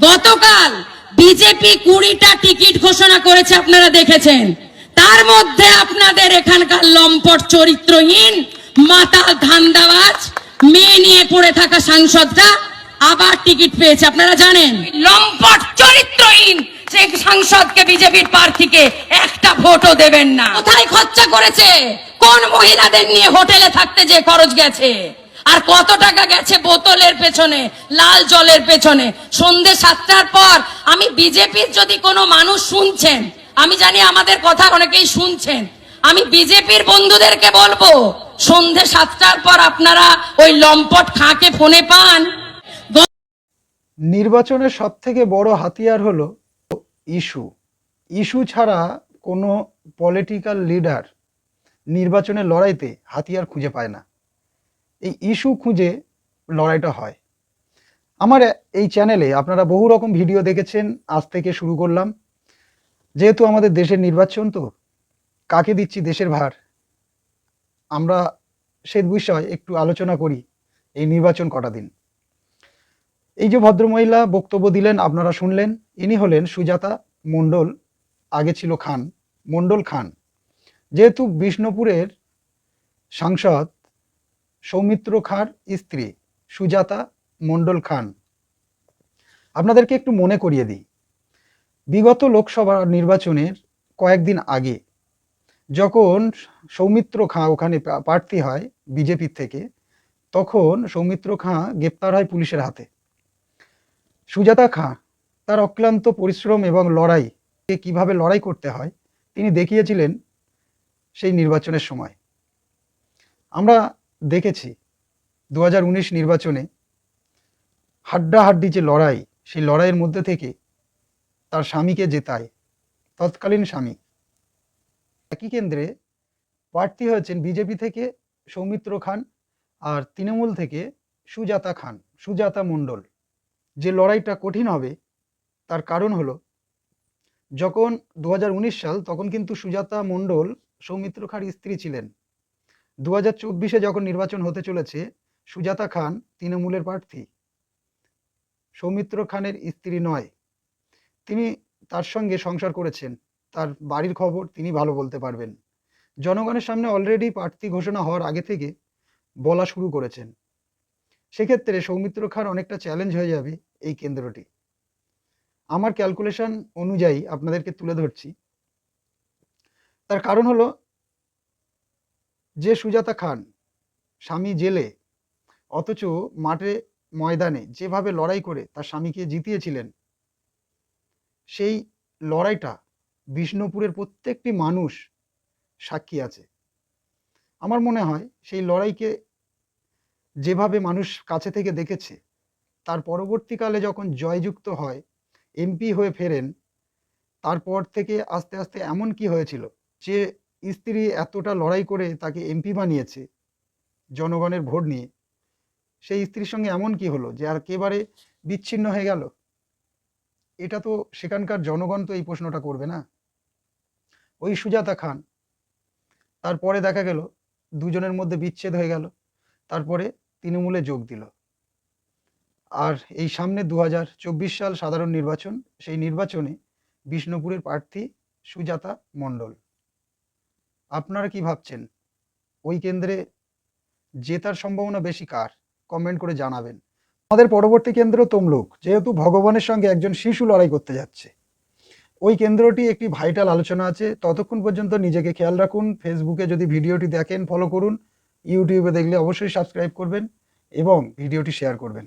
গতকাল BJP 20টা ticket ঘোষণা করেছে, আপনারা দেখেছেন। তার মধ্যে আপনাদের এখানকার লম্পট চরিত্রহীন মাতাল ধান্দাবাজ মেয়ে নিয়ে পড়ে থাকা সাংসদরা আবার টিকিট পেয়েছে। আপনারা জানেন, লম্পট চরিত্রহীন সেই সাংসদকে বিজেপির প্রার্থীকে একটা ভোটও দেবেন না। কোথায় খরচা করেছে? কোন মহিলাদের নিয়ে হোটেলে থাকতে যে খরচ গেছে, আর কত টাকা গেছে বোতলের পেছনে, লাল জলের পেছনে। সন্ধ্যে 7টার পর আমি বিজেপির যদি কোনো মানুষ শুনছেন, আমি জানি আমাদের কথা অনেকেই শুনছেন, আমি বিজেপির বন্ধুদেরকে বলবো, সন্ধ্যে 7টার পর আপনারা ওই লম্পট খাঁকে ফোনে পান। নির্বাচনের সব থেকে বড় হাতিয়ার হলো ইস্যু ছাড়া কোনো পলিটিক্যাল লিডার নির্বাচনের লড়াইতে হাতিয়ার খুঁজে পায় না। এই ইস্যু খুঁজে লড়াইটা হয়। আমার এই চ্যানেলে আপনারা বহু রকম ভিডিও দেখেছেন, আজ থেকে শুরু করলাম। যেহেতু আমাদের দেশের নির্বাচন, তো কাকে দিচ্ছি দেশের ভার, আমরা সে বিষয়ে একটু আলোচনা করি। এই নির্বাচন কটা দিন, এই যে ভদ্রমহিলা বক্তব্য দিলেন আপনারা শুনলেন, ইনি হলেন সুজাতা মণ্ডল, আগে ছিল খান, মণ্ডল খান। যেহেতু বিষ্ণুপুরের সাংসদ সৌমিত্র খাঁর স্ত্রী সুজাতা মণ্ডল খান, আপনাদেরকে একটু মনে করিয়ে দিই, বিগত লোকসভা নির্বাচনের কয়েকদিন আগে যখন সৌমিত্র খাঁ ওখানে প্রার্থী হয় বিজেপির থেকে, তখন সৌমিত্র খাঁ গ্রেপ্তার হয় পুলিশের হাতে। সুজাতা খাঁ তার অক্লান্ত পরিশ্রম এবং লড়াই, কিভাবে লড়াই করতে হয় তিনি দেখিয়েছিলেন সেই নির্বাচনের সময়। আমরা দেখেছি 2019 নির্বাচনে হাড্ডাহাড্ডি যে লড়াই, সেই লড়াইয়ের মধ্যে থেকে তার স্বামীকে জেতায়, তৎকালীন স্বামী। একই কেন্দ্রে প্রার্থী হয়েছেন বিজেপি থেকে সৌমিত্র খান আর তৃণমূল থেকে সুজাতা মণ্ডল। যে লড়াইটা কঠিন হবে তার কারণ হলো, যখন 2019 সাল, তখন কিন্তু সুজাতা মণ্ডল সৌমিত্র খাঁর স্ত্রী ছিলেন। 2024-এ যখন নির্বাচন হতে চলেছে, সুজাতা খান তৃণমূলের প্রার্থী, সৌমিত্র খানের স্ত্রী নয়। তিনি তার সঙ্গে সংসার করেছেন, তার বাড়ির খবর তিনি ভালো বলতে পারবেন। জনগণের সামনে অলরেডি প্রার্থী ঘোষণা হওয়ার আগে থেকে বলা শুরু করেছেন। সেক্ষেত্রে সৌমিত্র খাঁর অনেকটা চ্যালেঞ্জ হয়ে যাবে এই কেন্দ্রটি। আমার ক্যালকুলেশন অনুযায়ী আপনাদেরকে তুলে ধরছি। তার কারণ হলো, যে সুজাতা খান স্বামী জেলে, অথচ মাঠে ময়দানে যেভাবে লড়াই করে তার স্বামীকে জিতিয়েছিলেন, সেই লড়াইটা বিষ্ণুপুরের প্রত্যেকটি মানুষ সাক্ষী আছে। আমার মনে হয় সেই লড়াইকে যেভাবে মানুষ কাছে থেকে দেখেছে, তার পরবর্তীকালে যখন জয়যুক্ত হয়, এমপি হয়ে ফেরেন, তারপর থেকে আস্তে আস্তে এমন কি হয়েছিল যে স্ত্রী এতটা লড়াই করে তাকে এমপি বানিয়েছে জনগণের ভোট নিয়ে, সেই স্ত্রীর সঙ্গে এমন কি হলো যে আর একেবারে বিচ্ছিন্ন হয়ে গেল? এটা তো সেখানকার জনগণ তো এই প্রশ্নটা করবে না। ওই সুজাতা খান, তারপরে দেখা গেল দুজনের মধ্যে বিচ্ছেদ হয়ে গেল, তারপরে তৃণমূলে যোগ দিল। আর এই সামনে 2024 সাল সাধারণ নির্বাচন, সেই নির্বাচনে বিষ্ণুপুরের প্রার্থী সুজাতা মণ্ডল। আপনারা কি ভাবছেন, ওই কেন্দ্রে জেতার সম্ভাবনা বেশি কার? কমেন্ট করে জানাবেন। আমাদের পরবর্তী কেন্দ্র তমলুক, যেহেতু ভগবানের সঙ্গে একজন শিশু লড়াই করতে যাচ্ছে, ওই কেন্দ্রটি একটি ভাইটাল আলোচনা আছে। ততক্ষণ পর্যন্ত নিজেকে খেয়াল রাখুন। ফেসবুকে যদি ভিডিওটি দেখেন ফলো করুন, ইউটিউবে দেখলে অবশ্যই সাবস্ক্রাইব করবেন এবং ভিডিওটি শেয়ার করবেন।